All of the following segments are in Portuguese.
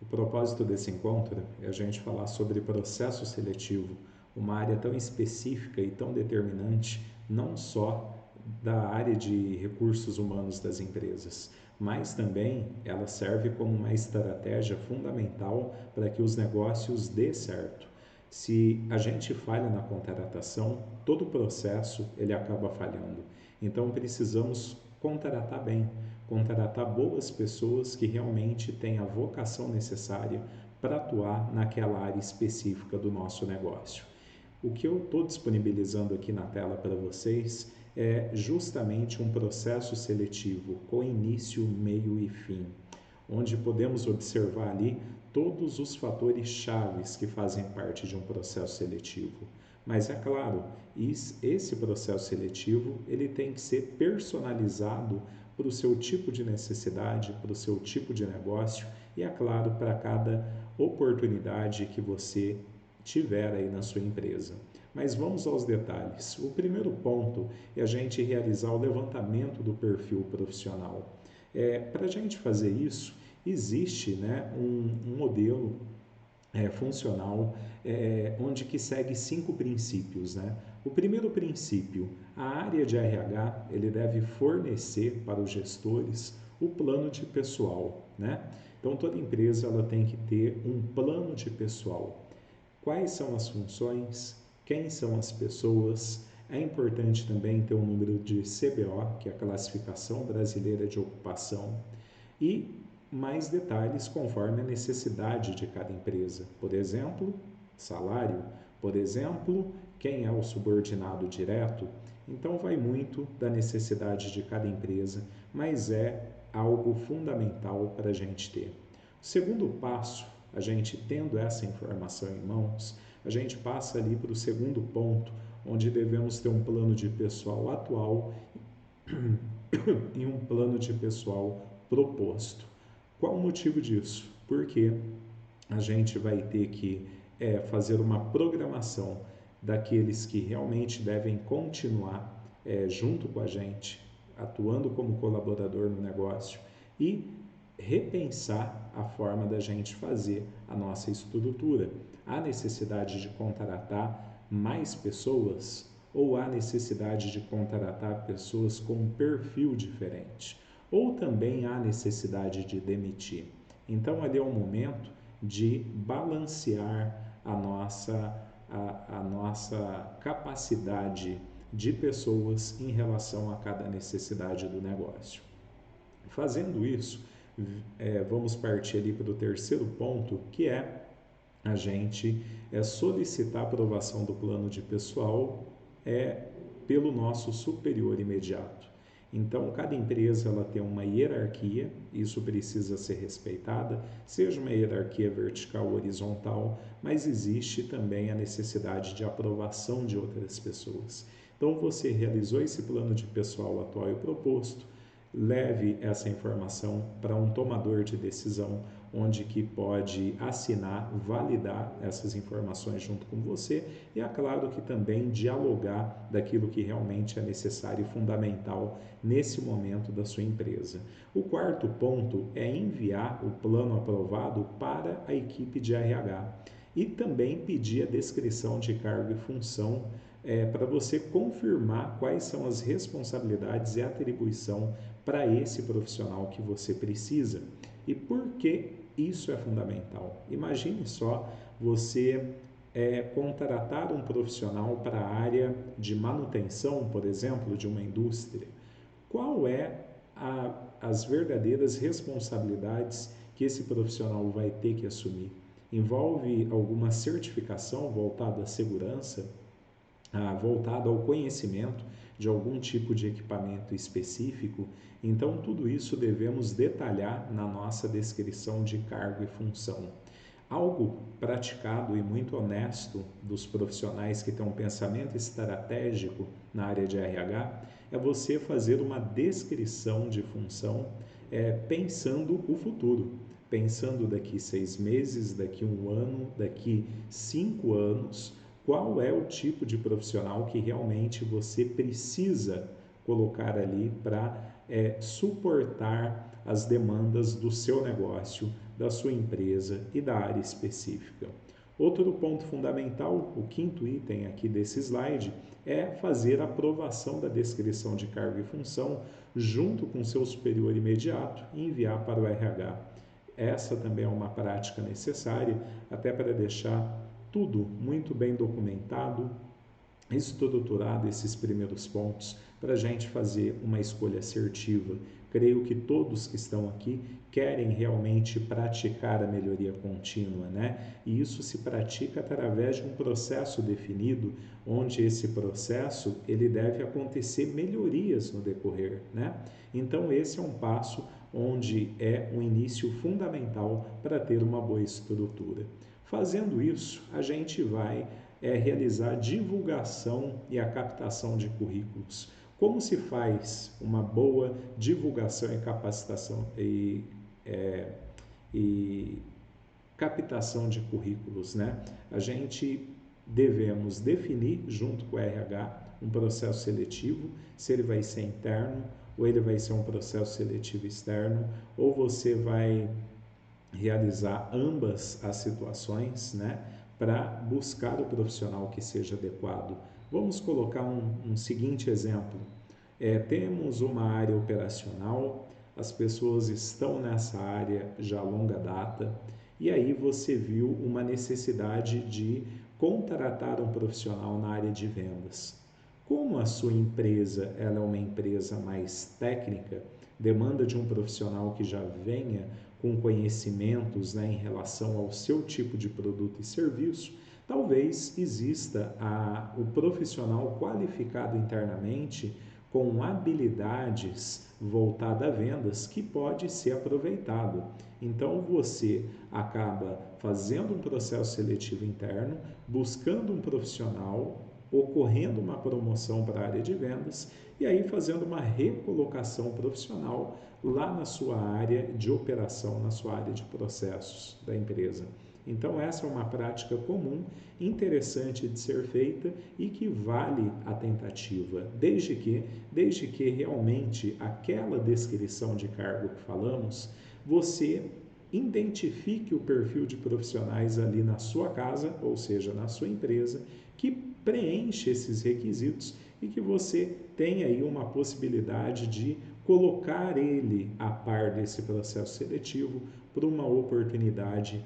O propósito desse encontro é a gente falar sobre processo seletivo, uma área tão específica e tão determinante, não só da área de recursos humanos das empresas, mas também ela serve como uma estratégia fundamental para que os negócios dê certo. Se a gente falha na contratação, todo o processo ele acaba falhando. Então precisamos contratar bem, contratar boas pessoas que realmente têm a vocação necessária para atuar naquela área específica do nosso negócio. O que eu estou disponibilizando aqui na tela para vocês é justamente um processo seletivo com início, meio e fim, onde podemos observar ali todos os fatores chaves que fazem parte de um processo seletivo. Mas é claro, esse processo seletivo ele tem que ser personalizado para o seu tipo de necessidade, para o seu tipo de negócio e, é claro, para cada oportunidade que você tiver aí na sua empresa. Mas vamos aos detalhes. O primeiro ponto é a gente realizar o levantamento do perfil profissional. Para a gente fazer isso, existe um modelo funcional onde que segue 5 princípios. O primeiro princípio, a área de RH ele deve fornecer para os gestores o plano de pessoal. Então, toda empresa ela tem que ter um plano de pessoal. Quais são as funções, quem são as pessoas, é importante também ter um número de CBO, que é a Classificação Brasileira de Ocupação, e mais detalhes conforme a necessidade de cada empresa. Por exemplo, salário, por exemplo, quem é o subordinado direto. Então vai muito da necessidade de cada empresa, mas é algo fundamental para a gente ter. O segundo passo, a gente tendo essa informação em mãos, a gente passa ali para o segundo ponto, onde devemos ter um plano de pessoal atual e um plano de pessoal proposto. Qual o motivo disso? Porque a gente vai ter que fazer uma programação daqueles que realmente devem continuar junto com a gente, atuando como colaborador no negócio e repensar a forma da gente fazer a nossa estrutura. Há necessidade de contratar mais pessoas ou há necessidade de contratar pessoas com um perfil diferente? Ou também há necessidade de demitir? Então, ali é o momento de balancear a nossa capacidade de pessoas em relação a cada necessidade do negócio. Fazendo isso, vamos partir ali para o terceiro ponto, que é a gente solicitar a aprovação do plano de pessoal pelo nosso superior imediato. Então, cada empresa ela tem uma hierarquia, isso precisa ser respeitada, seja uma hierarquia vertical ou horizontal, mas existe também a necessidade de aprovação de outras pessoas. Então, você realizou esse plano de pessoal atual e proposto, leve essa informação para um tomador de decisão, onde que pode assinar, validar essas informações junto com você e, é claro, que também dialogar daquilo que realmente é necessário e fundamental nesse momento da sua empresa. O quarto ponto é enviar o plano aprovado para a equipe de RH e também pedir a descrição de cargo e função para você confirmar quais são as responsabilidades e atribuição para esse profissional que você precisa. E por que isso é fundamental? Imagine só você contratar um profissional para a área de manutenção, por exemplo, de uma indústria. Qual as verdadeiras responsabilidades que esse profissional vai ter que assumir? Envolve alguma certificação voltada à segurança, voltada ao conhecimento de algum tipo de equipamento específico? Então, tudo isso devemos detalhar na nossa descrição de cargo e função. Algo praticado e muito honesto dos profissionais que têm um pensamento estratégico na área de RH é você fazer uma descrição de função pensando o futuro, pensando daqui 6 meses, daqui 1 ano, daqui 5 anos, qual é o tipo de profissional que realmente você precisa colocar ali para suportar as demandas do seu negócio, da sua empresa e da área específica. Outro ponto fundamental, o quinto item aqui desse slide, é fazer a aprovação da descrição de cargo e função junto com seu superior imediato e enviar para o RH. Essa também é uma prática necessária, até para deixar tudo muito bem documentado, estruturado esses primeiros pontos, para a gente fazer uma escolha assertiva. Creio que todos que estão aqui querem realmente praticar a melhoria contínua, né? E isso se pratica através de um processo definido, onde esse processo ele deve acontecer melhorias no decorrer, né? Então esse é um passo onde é um início fundamental para ter uma boa estrutura. Fazendo isso, a gente vai realizar a divulgação e a captação de currículos. Como se faz uma boa divulgação e capacitação e captação de currículos, né? A gente devemos definir junto com o RH um processo seletivo, se ele vai ser interno ou ele vai ser um processo seletivo externo, ou você vai realizar ambas as situações, né, para buscar o profissional que seja adequado. Vamos colocar um seguinte exemplo. Temos uma área operacional, as pessoas estão nessa área já há longa data, e aí você viu uma necessidade de contratar um profissional na área de vendas. Como a sua empresa ela é uma empresa mais técnica, demanda de um profissional que já venha com conhecimentos, né, em relação ao seu tipo de produto e serviço, talvez exista o profissional qualificado internamente com habilidades voltadas a vendas que pode ser aproveitado. Então você acaba fazendo um processo seletivo interno, buscando um profissional, ocorrendo uma promoção para a área de vendas e aí fazendo uma recolocação profissional lá na sua área de operação, na sua área de processos da empresa. Então essa é uma prática comum, interessante de ser feita e que vale a tentativa, desde que realmente aquela descrição de cargo que falamos, você identifique o perfil de profissionais ali na sua casa, ou seja, na sua empresa, que preenche esses requisitos e que você tenha aí uma possibilidade de colocar ele a par desse processo seletivo para uma oportunidade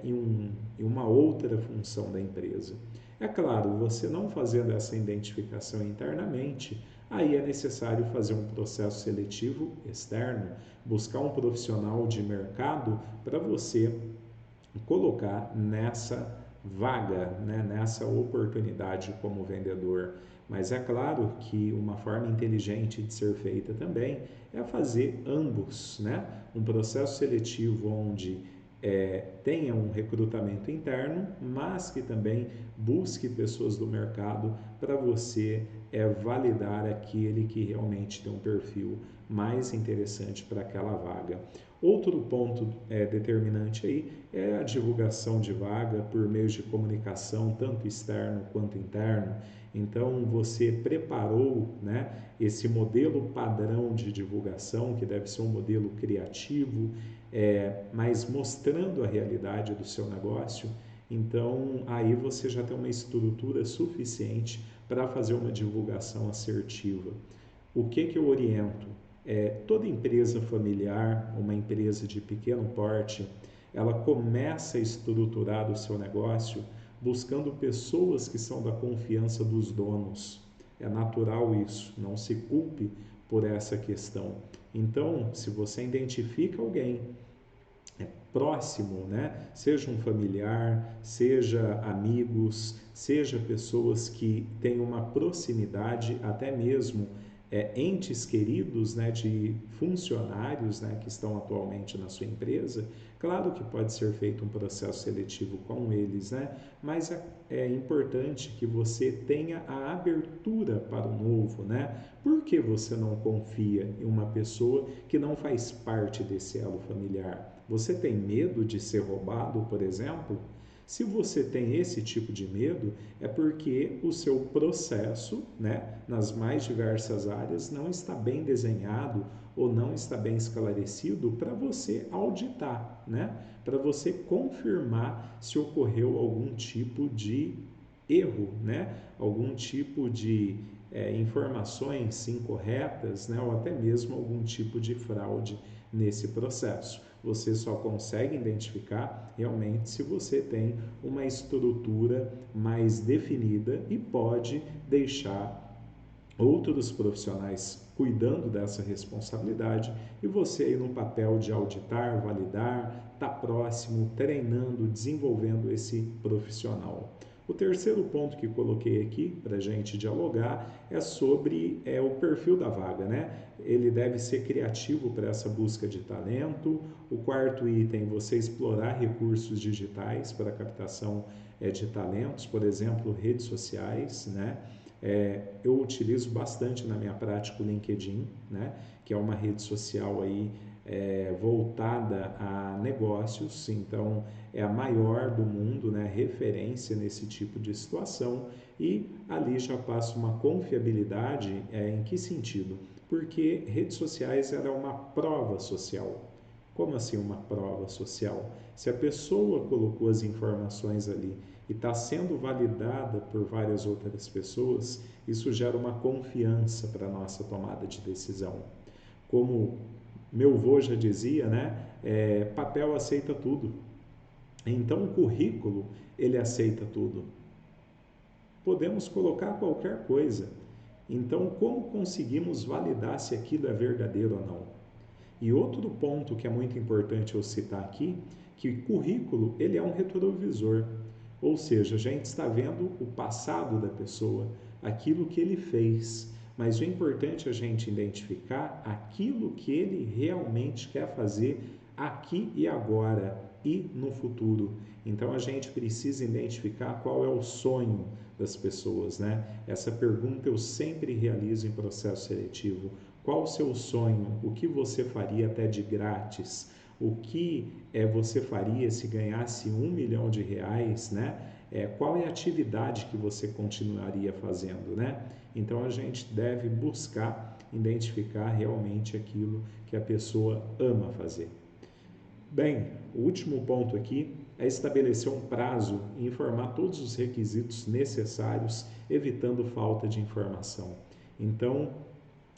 em uma outra função da empresa. É claro, você não fazendo essa identificação internamente, aí é necessário fazer um processo seletivo externo, buscar um profissional de mercado para você colocar nessa vaga, né, nessa oportunidade como vendedor. Mas é claro que uma forma inteligente de ser feita também é fazer ambos, né? Um processo seletivo onde tenha um recrutamento interno, mas que também busque pessoas do mercado para você validar aquele que realmente tem um perfil mais interessante para aquela vaga. Outro ponto determinante aí é a divulgação de vaga por meios de comunicação, tanto externo quanto interno. Então, você preparou, né, esse modelo padrão de divulgação, que deve ser um modelo criativo, mas mostrando a realidade do seu negócio. Então, aí você já tem uma estrutura suficiente para fazer uma divulgação assertiva. O que eu oriento? Toda empresa familiar, uma empresa de pequeno porte, ela começa a estruturar o seu negócio buscando pessoas que são da confiança dos donos. É natural isso, não se culpe por essa questão. Então, se você identifica alguém próximo, né? Seja um familiar, seja amigos, seja pessoas que têm uma proximidade, até mesmo entes queridos, né, de funcionários, né, que estão atualmente na sua empresa. Claro que pode ser feito um processo seletivo com eles, né, mas é importante que você tenha a abertura para o novo, né? Por que você não confia em uma pessoa que não faz parte desse elo familiar? Você tem medo de ser roubado, por exemplo? Se você tem esse tipo de medo, é porque o seu processo, né, nas mais diversas áreas, não está bem desenhado ou não está bem esclarecido para você auditar, né? Para você confirmar se ocorreu algum tipo de erro, né? Algum tipo de informações incorretas, né? Ou até mesmo algum tipo de fraude nesse processo. Você só consegue identificar realmente se você tem uma estrutura mais definida e pode deixar outros profissionais cuidando dessa responsabilidade e você aí no papel de auditar, validar, tá próximo, treinando, desenvolvendo esse profissional. O terceiro ponto que coloquei aqui para a gente dialogar é sobre o perfil da vaga, né? Ele deve ser criativo para essa busca de talento. O quarto item, você explorar recursos digitais para a captação de talentos, por exemplo, redes sociais, né? Eu utilizo bastante na minha prática o LinkedIn, né? Que é uma rede social aí voltada a negócios, então é a maior do mundo, né? Referência nesse tipo de situação e ali já passa uma confiabilidade em que sentido? Porque redes sociais era uma prova social. Como assim uma prova social? Se a pessoa colocou as informações ali e está sendo validada por várias outras pessoas, isso gera uma confiança para a nossa tomada de decisão. Como meu avô já dizia, né? Papel aceita tudo. Então o currículo, ele aceita tudo. Podemos colocar qualquer coisa. Então, como conseguimos validar se aquilo é verdadeiro ou não? E outro ponto que é muito importante eu citar aqui, que currículo, ele é um retrovisor. Ou seja, a gente está vendo o passado da pessoa, aquilo que ele fez, mas o importante é a gente identificar aquilo que ele realmente quer fazer aqui e agora e no futuro. Então a gente precisa identificar qual é o sonho das pessoas, né? Essa pergunta eu sempre realizo em processo seletivo. Qual o seu sonho? O que você faria até de grátis? O que você faria se ganhasse R$1 milhão, né? Qual é a atividade que você continuaria fazendo, né? Então a gente deve buscar identificar realmente aquilo que a pessoa ama fazer. Bem, o último ponto aqui é estabelecer um prazo e informar todos os requisitos necessários, evitando falta de informação. Então,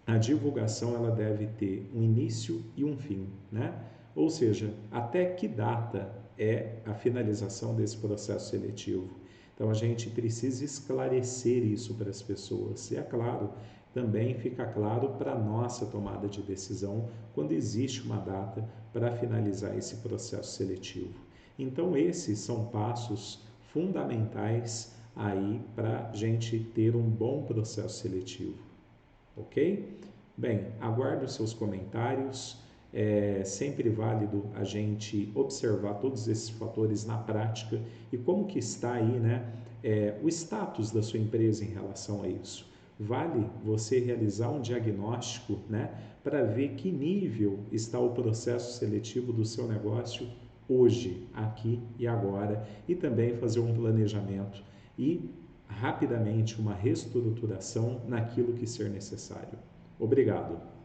a divulgação ela deve ter um início e um fim, né? Ou seja, até que data é a finalização desse processo seletivo. Então a gente precisa esclarecer isso para as pessoas. E é claro, também fica claro para a nossa tomada de decisão quando existe uma data para finalizar esse processo seletivo. Então esses são passos fundamentais aí para a gente ter um bom processo seletivo. Ok? Bem, aguardo os seus comentários. É sempre válido a gente observar todos esses fatores na prática e como que está aí, né, o status da sua empresa em relação a isso. Vale você realizar um diagnóstico, né, para ver que nível está o processo seletivo do seu negócio hoje, aqui e agora, e também fazer um planejamento e rapidamente uma reestruturação naquilo que ser necessário. Obrigado.